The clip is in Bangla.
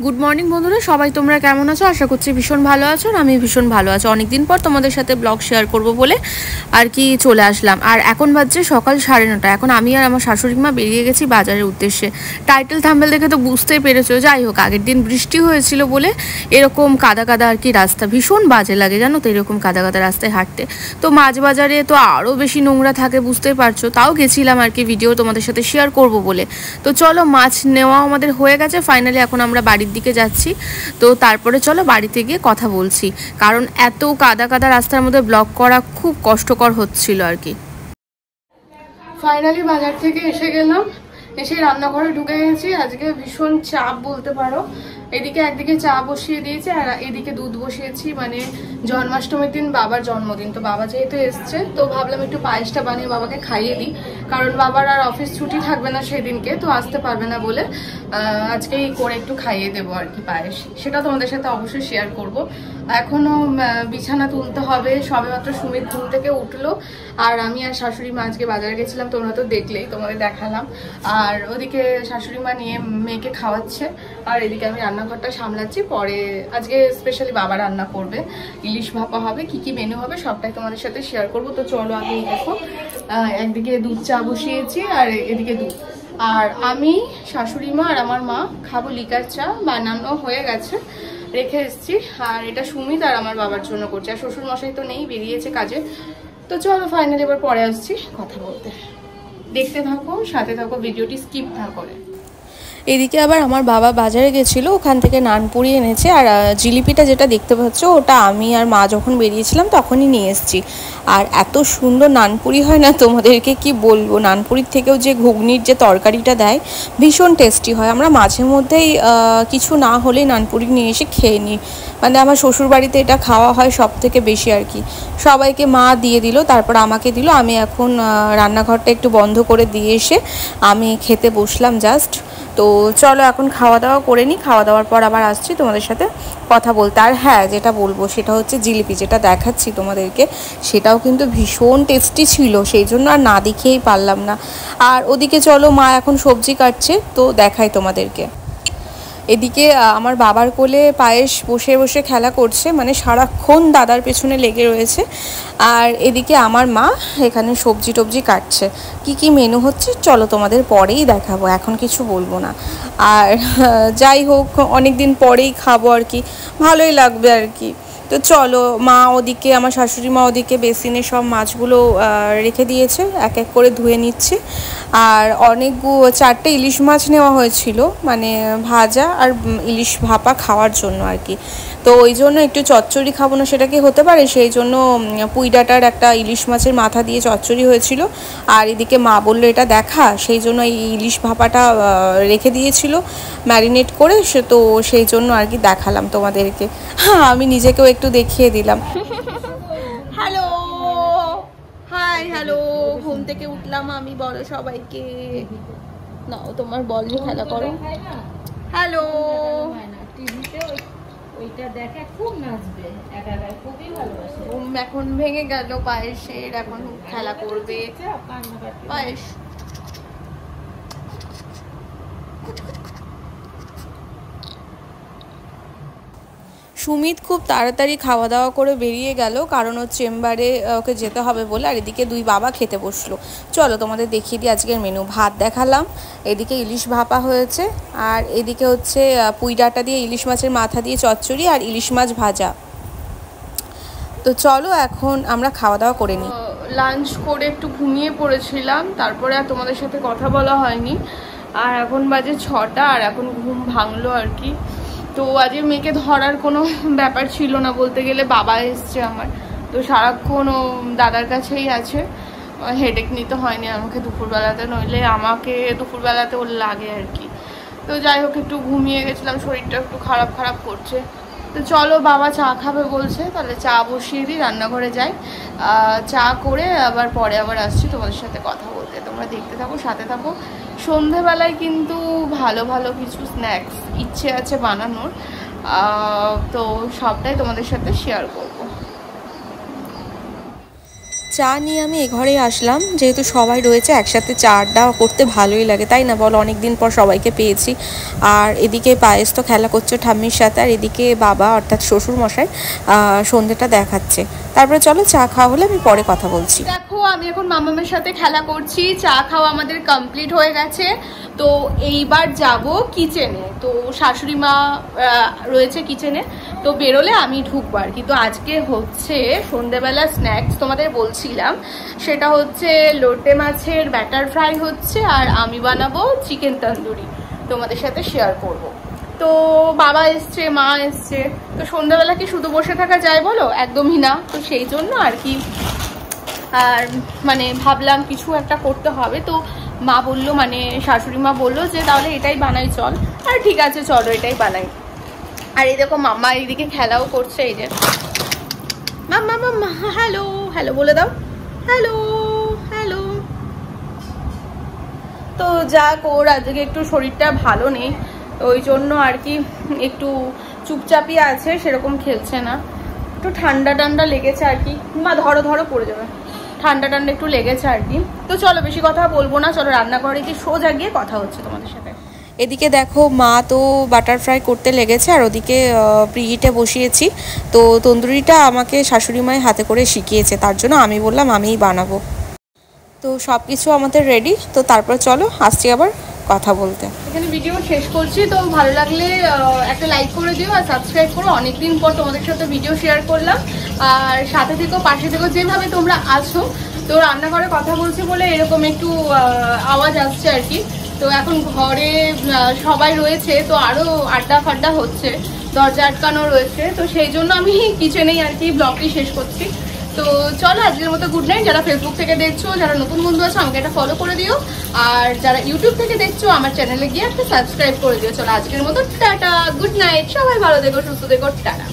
গুড মর্নিং বন্ধুরা, সবাই তোমরা কেমন আছো? আশা করছি ভীষণ ভালো আছো। আমি ভীষণ ভালো আছি। অনেকদিন পর তোমাদের সাথে ব্লগ শেয়ার করব বলে আর কি চলে আসলাম। আর এখন বাজছে সকাল 9:30। এখন আমি আর আমার শাশুড়ি মা বেরিয়ে গেছি বাজারের উদ্দেশ্যে। টাইটেল থাম্বনেল দেখে তো বুঝতেই পেরেছো। যাই হোক, আগের দিন বৃষ্টি হয়েছিল বলে এরকম কাদা কাদা আর কি রাস্তা, ভীষণ বাজে লাগে জানো তো এরকম কাদা কাদা রাস্তায় হাঁটতে। তো মাছ বাজারে তো আরও বেশি নোংরা থাকে, বুঝতেই পারছো। তাও গেছিলাম আর কি ভিডিও তোমাদের সাথে শেয়ার করব বলে। তো চলো, মাছ নেওয়া আমাদের হয়ে গেছে ফাইনালি। এখন আমরা বাড়ির দিকে যাচ্ছি। তো তারপরে চলো বাড়িতে গিয়ে কথা বলছি, কারণ এত কাদা কাদা রাস্তার মধ্যে ব্লগ করা খুব কষ্টকর হচ্ছিল আর কি। ফাইনালি বাজার থেকে এসে গেলাম, এসে রান্নাঘরে ঢুকে গেছি। আজকে ভীষণ চাপ বলতে পারো। এদিকে একদিকে চা বসিয়ে দিয়েছি আর এদিকে দুধ বসিয়েছি। মানে জন্মাষ্টমীর দিন বাবার জন্মদিন, তো বাবা যেহেতু এসছে তো ভাবলাম একটু পায়েসটা বানিয়ে বাবাকে খাইয়ে দিই, কারণ বাবার আর অফিস ছুটি থাকবে না সেদিনকে, তো আসতে পারবে না বলে আজকেই করে একটু খাইয়ে দেবো আর কি পায়েস। সেটা তোমাদের সাথে অবশ্যই শেয়ার করব। এখনো বিছানা তুলতে হবে, সবে মাত্র সুমিত ঘুম থেকে উঠলো। আর আমি আর শাশুড়ি মা আজকে বাজারে গেছিলাম, তোমরা তো দেখলেই, তোমাদের দেখালাম। আর ওদিকে শাশুড়ি মা নিয়ে মেয়েকে খাওয়াচ্ছে আর এদিকে আমি রান্নাঘরটা সামলাচ্ছি। পরে আজকে স্পেশালি বাবা রান্না করবে, ইলিশ ভাপা হবে, কি কি মেনু হবে সবটাই তোমাদের সাথে শেয়ার করব। তো চলো আগে দেখো, একদিকে দুধ চা বসিয়েছি আর এদিকে দুধ। আর আমি, শাশুড়ি মা আর আমার মা খাবো লিকার চা, বানানো হয়ে গেছে, রেখে এসেছি। আর এটা সুমিত আর আমার বাবার জন্য করছে। আর শ্বশুর মশাই তো নেই, বেরিয়েছে কাজে। তো চলো ফাইনালি এবার পরে আসছি কথা বলতে। দেখতে থাকো, সাথে থাকো, ভিডিওটি স্কিপ না করে। এদিকে আবার আমার বাবা বাজারে গেছিলো, ওখান থেকে নানপুরি এনেছে। আর জিলিপিটা যেটা দেখতে পাচ্ছ ওটা আমি আর মা যখন বেরিয়েছিলাম তখনই নিয়ে এসেছি। আর এত সুন্দর নানপুরি হয় না, তোমাদেরকে কি বলবো। নানপুরির থেকেও যে ঘুগনির যে তরকারিটা দেয় ভীষণ টেস্টি হয়। আমরা মাঝে মধ্যেই কিছু না হলেই নানপুরি নিয়ে এসে খেয়ে নিই। মানে আমার শ্বশুরবাড়িতে এটা খাওয়া হয় সব থেকে বেশি আর কি। সবাইকে মা দিয়ে দিল, তারপর আমাকে দিল। আমি এখন রান্নাঘরটা একটু বন্ধ করে দিয়ে এসে আমি খেতে বসলাম জাস্ট। তো চলো এখন খাওয়া দাওয়া করে নিই, খাওয়া দাওয়ার পর আবার আসছি তোমাদের সাথে কথা বলতে। আর হ্যাঁ, যেটা বলবো সেটা হচ্ছে জিলিপি যেটা দেখাচ্ছি তোমাদেরকে, সেটাও কিন্তু ভীষণ টেস্টি ছিল, সেই জন্য আর না দেখেই পারলাম না। আর ওদিকে চলো, মা এখন সবজি কাটছে, তো দেখাই তোমাদেরকে। এদিকে আমার বাবার কোলে পায়েস বসে বসে খেলা করছে, মানে সারাক্ষণ দাদার পেছনে লেগে রয়েছে। আর এদিকে আমার মা এখানে সবজি টবজি কাটছে। কি কি মেনু হচ্ছে চলো তোমাদের পরেই দেখাবো, এখন কিছু বলবো না। আর যাই হোক, অনেক দিন পরেই খাবো আর কি, ভালোই লাগবে আর কি। তো চলো, মা ওদিকে, আমার শাশুড়ি মা ওদিকে বেসিনে সব মাছগুলো রেখে দিয়েছে, এক এক করে ধুয়ে নিচ্ছে। আর চারটে ইলিশ মাছ নেওয়া হয়েছিল, মানে ভাজা আর ইলিশ ভাপা খাওয়ার জন্য আর কি। তো ওই জন্য একটু চচ্চড়ি খাবো না সেটা কি হতে পারে, সেই জন্য পুঁই ডাঁটার একটা ইলিশ মাছের মাথা দিয়ে চচ্চড়ি হয়েছিল। আর এদিকে মা বললো এটা দেখা, সেই জন্য এই ইলিশ ভাপাটা রেখে দিয়েছিল ম্যারিনেট করে, তো সেই জন্য আর কি দেখালাম তোমাদেরকে। হ্যাঁ, আমি নিজেকেও একটু দেখিয়ে দিলাম। Hello, hi, hello. ঘুম থেকে উঠলাম আমি, বলো সবাইকে। নাও তোমার বল নিয়ে খেলা করো। হ্যালো। ওইটা দেখে খুব নাচবে, একা একা খুবই ভালোবাসে। এখন ভেঙে গেল পায়েসের, এখন খেলা করবে পায়েস। সুমিত খুব তাড়াতাড়ি খাওয়া দাওয়া করে বেরিয়ে গেল, কারণ ওর চেম্বারে ওকে যেতে হবে বলে। আর এদিকে দুই বাবা খেতে বসলো। চলো তোমাদের দেখিয়ে দিই আজকের মেনু। ভাত দেখালাম, এদিকে ইলিশ ভাপা হয়েছে, আর এদিকে হচ্ছে পুঁই ডাঁটা দিয়ে ইলিশ মাছের মাথা দিয়ে চচ্চড়ি আর ইলিশ মাছ ভাজা। তো চলো এখন আমরা খাওয়া দাওয়া করে নিই। লাঞ্চ করে একটু ঘুমিয়ে পড়েছিলাম, তারপরে আর তোমাদের সাথে কথা বলা হয়নি। আর এখন বাজে 6টা, আর এখন ঘুম ভাঙলো আর কি। তো আজকে মেয়েকে ধরার কোনো ব্যাপার ছিল না বলতে গেলে, বাবা এসছে আমার, তো সারাক্ষণ ও দাদার কাছেই আছে। হেডেক নিতে হয়নি আমাকে দুপুরবেলাতে, নইলে আমাকে দুপুরবেলাতে ওর লাগে আর কি। তো যাই হোক, একটু ঘুমিয়ে গেছিলাম, শরীরটা একটু খারাপ খারাপ করছে। তো চলো, বাবা চা খাবে বলছে, তাহলে চা বসিয়ে দিই, রান্নাঘরে যাই, চা করে আবার পরে আবার আসছি তোমাদের সাথে কথা বলতে। তোমরা দেখতে থাকো, সাথে থাকো। সন্ধেবেলায় কিন্তু ভালো ভালো কিছু স্ন্যাক্স ইচ্ছে আছে বানানোর, তো সবটাই তোমাদের সাথে শেয়ার করব। চা নিয়ে আমি এ ঘরে আসলাম, যেহেতু সবাই রয়েছে একসাথে চা আড্ডা করতে ভালোই লাগে, তাই না বল? অনেক দিন পর সবাইকে পেয়েছি। আর এদিকে পায়েস তো খেলা করছে ঠাম্মির সাথে, আর এদিকে বাবা অর্থাৎ শ্বশুর মশাই সন্ধ্যেটা দেখাচ্ছে। তারপরে চলো চা খাওয়া হলে আমি পরে কথা বলছি। দেখো আমি এখন মামামের সাথে খেলা করছি, চা খাওয়া আমাদের কমপ্লিট হয়ে গেছে। তো এইবার যাব কিচেনে, তো শাশুড়ি মা রয়েছে কিচেনে, তো বেরোলে আমি ঢুকবো আর কি। তো আজকে হচ্ছে সন্ধ্যেবেলা স্ন্যাক্স তোমাদের বলছিলাম, সেটা হচ্ছে লোটে মাছের ব্যাটার ফ্রাই হচ্ছে, আর আমি বানাবো চিকেন তন্দুরি, তোমাদের সাথে শেয়ার করব। তো বাবা এসছে, মা এসছে, তো সন্ধ্যাবেলা কি শুধু বসে থাকা যায় বলো? একদমই না। তো সেই জন্য আর কি, আর মানে ভাবলাম কিছু একটা করতে হবে। তো মা বললো, মানে শাশুড়ি মা বললো যে তাহলে এটাই বানাই চল। আর ঠিক আছে চলো এটাই বানাই। আর এই দেখো মাম্মা এইদিকে খেলাও করছে, এই যে মাম্মা মাম্মা হ্যালো হ্যালো বলে দাও, হ্যালো হ্যালো। তো যাক, ওর আজকে একটু শরীরটা ভালো নেই, ওই জন্য আর কি একটু চুপচাপই আছে, সেরকম খেলছে না। একটু ঠান্ডা টান্ডা লেগেছে আর কি। মা ধরো ধরো পড়ে যাবে, ঠান্ডা টান্ডা একটু লেগেছে আর কি। তো চলো বেশি কথা বলবো না, চলো রান্নাঘরে গিয়ে সোজা গিয়ে কথা হচ্ছে তোমাদের সাথে। এদিকে দেখো মা তো বাটার ফ্রাই করতে লেগেছে, আর ওদিকে প্রিহিটে বসিয়েছি। তো তন্দুরিটা আমাকে শাশুড়ি মায়ের হাতে করে শিখিয়েছে, তার জন্য আমি বললাম আমিই বানাবো। তো সব কিছু আমাদের রেডি, তো তারপর চলো আসছি আবার কথা বলতে। এখানে ভিডিও শেষ করছি, তো ভালো লাগলে একটা লাইক করে দিও আর সাবস্ক্রাইব করো। অনেকদিন পর তোমাদের সাথে ভিডিও শেয়ার করলাম, আর সাথে থেকো পাশে থেকো যেভাবে তোমরা আছো। তো রান্নাঘরে কথা বলছি বলে এরকম একটু আওয়াজ আসছে আর কি। তো এখন ঘরে সবাই রয়েছে, তো আরও আড্ডা ফাড্ডা হচ্ছে, দরজা আটকানো রয়েছে, তো সেই জন্য আমি কিচেনেই আর কি ব্লগটি শেষ করছি। তো চলো আজকের মতো গুড নাইট। যারা ফেসবুক থেকে দেখছো, যারা নতুন বন্ধু আছে আমাকে একটা ফলো করে দিও, আর যারা ইউটিউব থেকে দেখছো আমার চ্যানেলে গিয়ে একটা সাবস্ক্রাইব করে দিও। চলো আজকের মতো টাটা, গুড নাইট, সবাই ভালো থেকো, সুস্থ থেকো, টাটা।